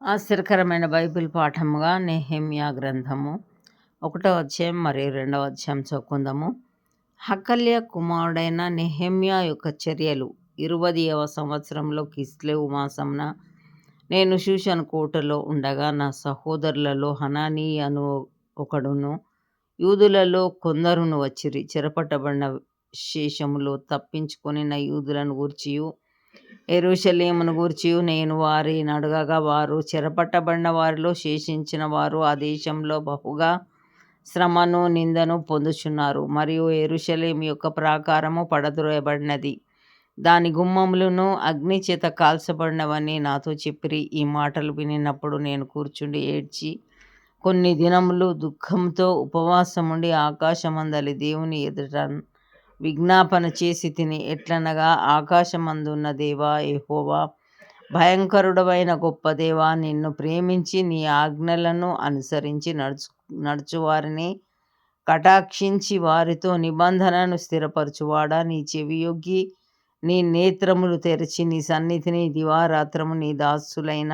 ఆశ్చర్యకరమైన బైబిల్ పాఠముగా నెహెమ్యా గ్రంథము 1వ అధ్యాయం మరియు 2వ అధ్యాయం చదువుకుందాము. హకల్య కుమారుడైన నెహెమ్యా యొక్క చర్యలు. 20వ సంవత్సరంలో కిస్లేవు మాసంన నేను షూషను కోటలో ఉండగా నా సహోదరులలో హనానీ అను ఒకడును యూదులలో కొందరును వచ్చిరి. చెరపట్టబడిన శేషములో తప్పించుకొనిన యూదులను గూర్చియు యెరూషలేమును గూర్చియు నేను వారిని అడగగా, వారు చెరపట్టబడిన వారిలో శేషించిన వారు ఆ దేశంలో బహుగా శ్రమను నిందను పొందుచున్నారు, మరియు యెరూషలేము యొక్క ప్రాకారము పడద్రోయబడినది, దాని గుమ్మములను అగ్ని చేత కాల్చబడినవని నాతో చెప్పిరి. ఈ మాటలు వినినప్పుడు నేను కూర్చుండి ఏడ్చి కొన్ని దినములు దుఃఖంతో ఉపవాసముండి ఆకాశమందలి దేవుని ఎదుట విజ్ఞాపన చేసి తిని. ఎట్లనగా, ఆకాశమందున్న దేవా యెహోవా, భయంకరుడవైన గొప్ప దేవా, నిన్ను ప్రేమించి నీ ఆజ్ఞలను అనుసరించి నడుచువారిని కటాక్షించి వారితో నిబంధనను స్థిరపరచువాడా, నీ చెవియొగ్గి నీ నేత్రములు తెరచి నీ సన్నిధిని దివారాత్రము నీ దాసులైన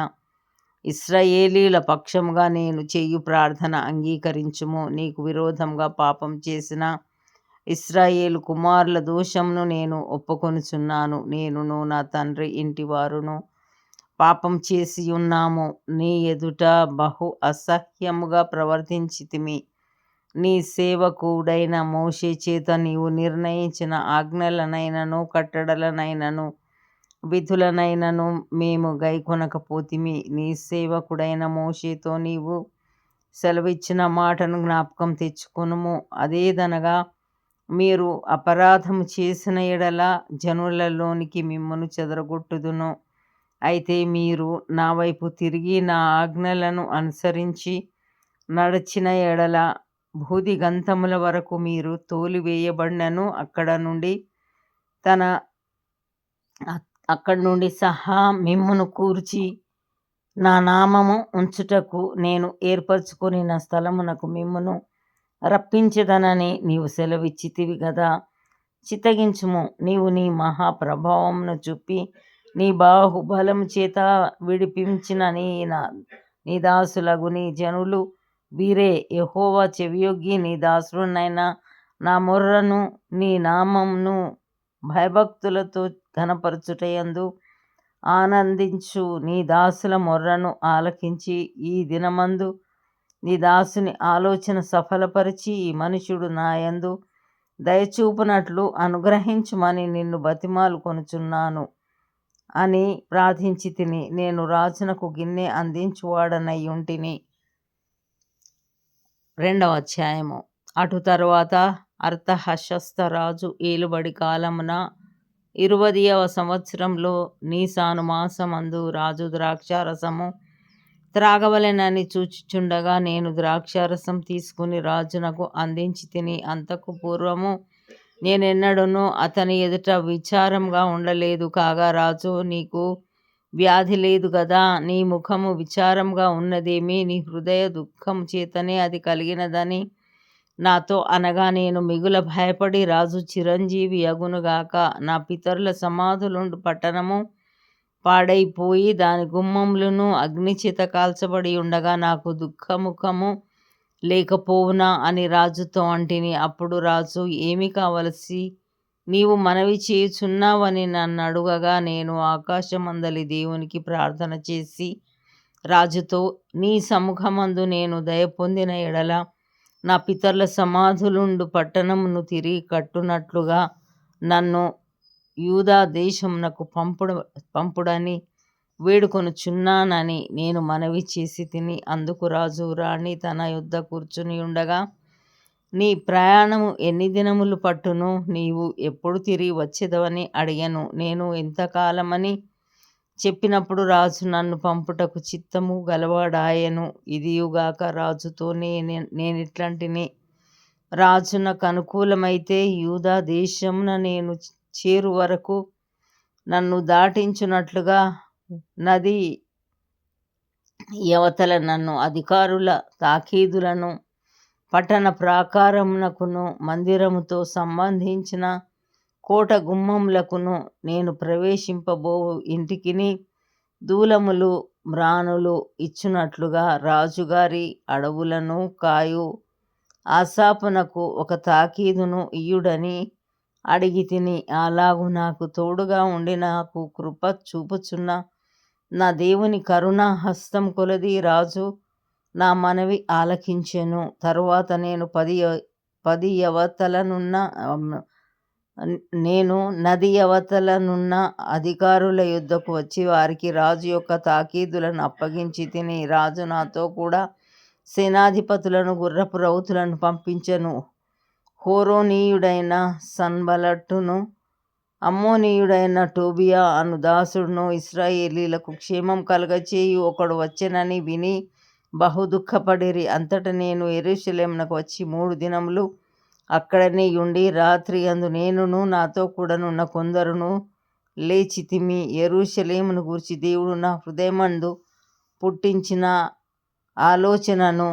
ఇశ్రాయేలీయుల పక్షముగా నేను చేయు ప్రార్థన అంగీకరించుము. నీకు విరోధంగా పాపం చేసిన ఇశ్రాయేలు కుమారుల దోషమును నేను ఒప్పుకొనుచున్నాను. నేనును నా తండ్రి ఇంటి వారును పాపం చేసి ఉన్నాము. నీ ఎదుట బహు అసహ్యముగా ప్రవర్తించితిమి. నీ సేవకుడైన మోషే చేత నీవు నిర్ణయించిన ఆజ్ఞలనైనను కట్టడలనైనను విధులనైనను మేము గైకొనకపోతిమి. నీ సేవకుడైన మోషేతో నీవు సెలవిచ్చిన మాటను జ్ఞాపకం తెచ్చుకొనుము. అదేదనగా, మీరు అపరాధము చేసిన ఎడల జనులలోనికి మిమ్మును చెదరగొట్టుదును. అయితే మీరు నా వైపు తిరిగి నా ఆజ్ఞలను అనుసరించి నడిచిన ఎడల భూదిగంతముల వరకు మీరు తోలివేయబడినను అక్కడి నుండి సహా మిమ్మును కూర్చి నా నామము ఉంచుటకు నేను ఏర్పరచుకొనిన స్థలమునకు మిమ్మును రప్పించెదనని నీవు సెలవిచ్చితివి గదా. చిత్తగించుము. నీవు నీ మహాప్రభావమును చూపి నీ బాహుబలము చేత విడిపించిన నీ దాసులగు నీ జనులు వీరే. యెహోవా, చెవియొగ్గి నీ దాసుడనైన నా మొర్రను నీ నామమును భయభక్తులతో ఘనపరచుటయందు ఆనందించు నీ దాసుల మొర్రను ఆలకించి ఈ దినమందు నీ దాసుని ఆలోచన సఫలపరిచి ఈ మనుష్యుడు నాయందు దయచూపునట్లు అనుగ్రహించుమని నిన్ను బతిమాలుకొనుచున్నాను అని ప్రార్థించి తిని. నేను రాజునకు గిన్నె అందించువాడనై ఉంటిని. 2వ అధ్యాయము. అటు తరువాత అర్తహషస్త రాజు ఏలుబడి కాలమున 20వ సంవత్సరంలో నీసాను మాసమందు రాజు ద్రాక్షారసము త్రాగవలెనని చూచుచుండగా నేను ద్రాక్షారసం తీసుకుని రాజునకు అందించి తిని. అంతకు పూర్వము నేనెన్నడూనూ అతని ఎదుట విచారంగా ఉండలేదు. కాగా రాజు, నీకు వ్యాధి లేదు గదా, నీ ముఖము విచారంగా ఉన్నదేమి, నీ హృదయ దుఃఖము చేతనే అది కలిగినదని నాతో అనగా, నేను మిగుల భయపడి, రాజు చిరంజీవి యగునుగాక, నా పితరుల సమాధులుండు పట్టణము పాడైపోయి దాని గుమ్మములను అగ్నిచేత కాల్చబడి ఉండగా నాకు దుఃఖముఖము లేకపోవునా అని రాజుతో అంటిని. అప్పుడు రాజు, ఏమి కావలసి నీవు మనవి చేయుచున్నావని నన్ను అడుగగా, నేను ఆకాశమందలి దేవునికి ప్రార్థన చేసి రాజుతో, నీ సముఖమందు నేను దయ పొందిన ఎడల నా పితరుల సమాధులుండు పట్టణమును తిరిగి కట్టునట్లుగా నన్ను యూదా దేశమునకు పంపుడని వేడుకొనుచున్నానని నేను మనవి చేసి తిని. అందుకు రాజు, రాణి తన యొద్ద కూర్చుని ఉండగా, నీ ప్రయాణము ఎన్ని దినములు పట్టును, నీవు ఎప్పుడు తిరిగి వచ్చేదవని అడిగాను. నేను ఎంతకాలమని చెప్పినప్పుడు రాజు నన్ను పంపుటకు చిత్తము గలవాడాయెను. ఇదియుగాక రాజుతో నేనిట్లంటిని, రాజునకు అనుకూలమైతే యూదా దేశమున నేను చేరు వరకు నన్ను దాటించునట్లుగా నది యవతల నన్ను అధికారుల తాకీదులను పట్టణ ప్రాకారమునకును మందిరముతో సంబంధించిన కోట గుమ్మములకును నేను ప్రవేశింపబో ఇంటికిని దూలములు మ్రానులు ఇచ్చునట్లుగా రాజుగారి అడవులను కాయు ఆసాపునకు ఒక తాకీదును ఇయ్యుడని అడిగి తిని, అలాగు నాకు తోడుగా ఉండి నాకు కృప చూపుచున్న నా దేవుని కరుణా హస్తం కొలది రాజు నా మనవి ఆలకించెను. తరువాత నేను నది అవతలనున్న అధికారుల యుద్ధకు వచ్చి వారికి రాజు యొక్క తాకీదులను అప్పగించి తిని, రాజు నాతో కూడా సేనాధిపతులను గుర్రపు రౌతులను పంపించెను. హోరోనీయుడైన సన్బల్లటును, అమ్మోనీయుడైన టోబియా అను దాసుడును ఇశ్రాయేలీలకు క్షేమం కలుగచేయు ఒకడు వచ్చెనని విని బహు దుఃఖపడిరి. అంతటా నేను యెరూషలేమునకు వచ్చి 3 దినములు అక్కడనే యుండి రాత్రి యందు నేనును నాతో కూడానున్న కొందరును లేచితిమి. యెరూషలేమును గూర్చి దేవుడు నా హృదయమందు పుట్టించిన ఆలోచనను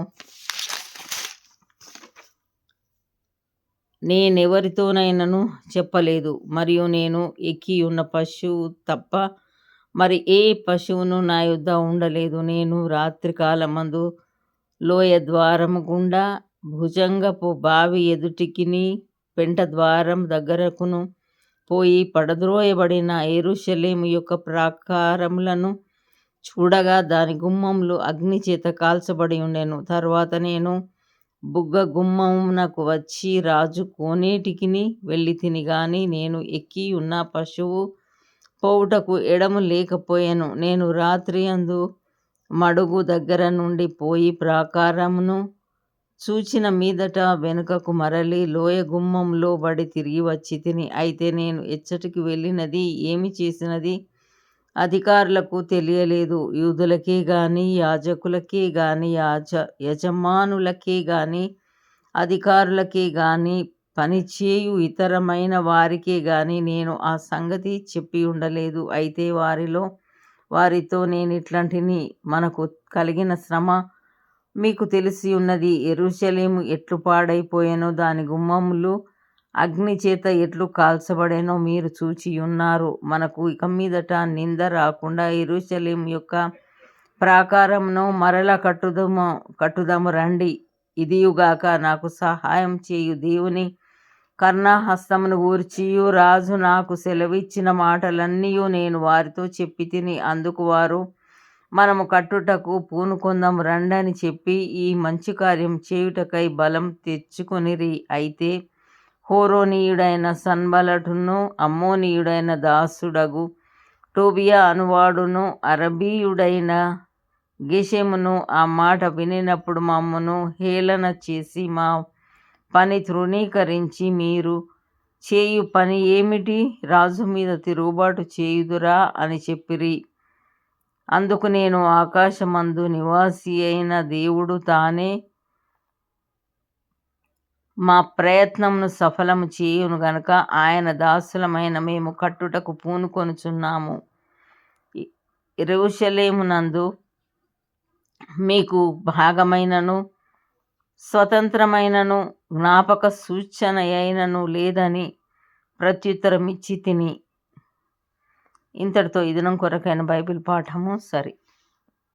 నేనెవరితోనైనను చెప్పలేదు. మరియు నేను ఎక్కియున్న పశువు తప్ప మరి ఏ పశువును నా యొద్ద ఉండలేదు. నేను రాత్రికాలమందు లోయ ద్వారము గుండా భుజంగపు బావి ఎదుటికిని పెంట ద్వారం దగ్గరకును పోయి పడద్రోయబడిన యెరూషలేము యొక్క ప్రాకారములను చూడగా దాని గుమ్మములు అగ్నిచేత కాల్చబడి ఉండెను. తరువాత నేను బుగ్గ గుమ్మమునకు వచ్చి రాజు కోనేటికిని వెళ్ళితిని గాని నేను ఎక్కి ఉన్న పశువు పోవుటకు ఎడము లేకపోయెను. నేను రాత్రియందు మడుగు దగ్గర నుండి పోయి ప్రాకారమును చూచిన మీదట వెనుకకు మరలి లోయ గుమ్మంలో బడి తిరిగి వచ్చి తిని. అయితే నేను ఎచ్చటికి వెళ్ళినది ఏమి చేసినది అధికారులకు తెలియలేదు. యూదులకే గాని యాజకులకే గాని యజమానులకే గాని అధికారులకే గాని పనిచేయు ఇతరమైన వారికే గాని నేను ఆ సంగతి చెప్పి ఉండలేదు. అయితే వారితో నేనిట్లంటిని, మనకు కలిగిన శ్రమ మీకు తెలిసి ఉన్నది. యెరూషలేము ఎట్లు పాడైపోయెనో, దాని గుమ్మములు అగ్నిచేత ఎట్లు కాల్చబడెనో మీరు చూచియున్నారు. మనకు ఇక మీదట నింద రాకుండా యెరూషలేము యొక్క ప్రాకారమును మరల కట్టుదము రండి. ఇదియుగాక నాకు సహాయం చేయు దేవుని కరుణాహస్తమును గూర్చియు రాజు నాకు సెలవిచ్చిన మాటలన్నీయు నేను వారితో చెప్పి తిని. అందుకు వారు, మనము కట్టుటకు పూనుకొందాము రండని చెప్పి ఈ మంచి కార్యం చేయుటకై బలం తెచ్చుకొనిరి. అయితే హోరోనీయుడైన సన్బల్లటును, అమ్మోనీయుడైన దాసుడగు టోబియా అనువాడును, అరబీయుడైన గెషెమును ఆ మాట వినినప్పుడు మమ్మను హేళన చేసి మా పని తృణీకరించి, మీరు చేయు పని ఏమిటి? రాజు మీద తిరుగుబాటు చేయుదురా అని చెప్పిరి. అందుకు నేను, ఆకాశమందు నివాసి అయిన దేవుడు తానే మా ప్రయత్నమును సఫలము చేయును గనుక ఆయన దాసులమైన మేము కట్టుటకు పూనుకొనుచున్నాము. యెరూషలేమునందు మీకు భాగమైనను స్వతంత్రమైనను జ్ఞాపక సూచనయైనను లేదని ప్రత్యుత్తరమిచ్చి తిని. ఇంతటితో ఈ దినం కొరకైన బైబిల్ పాఠము సరి.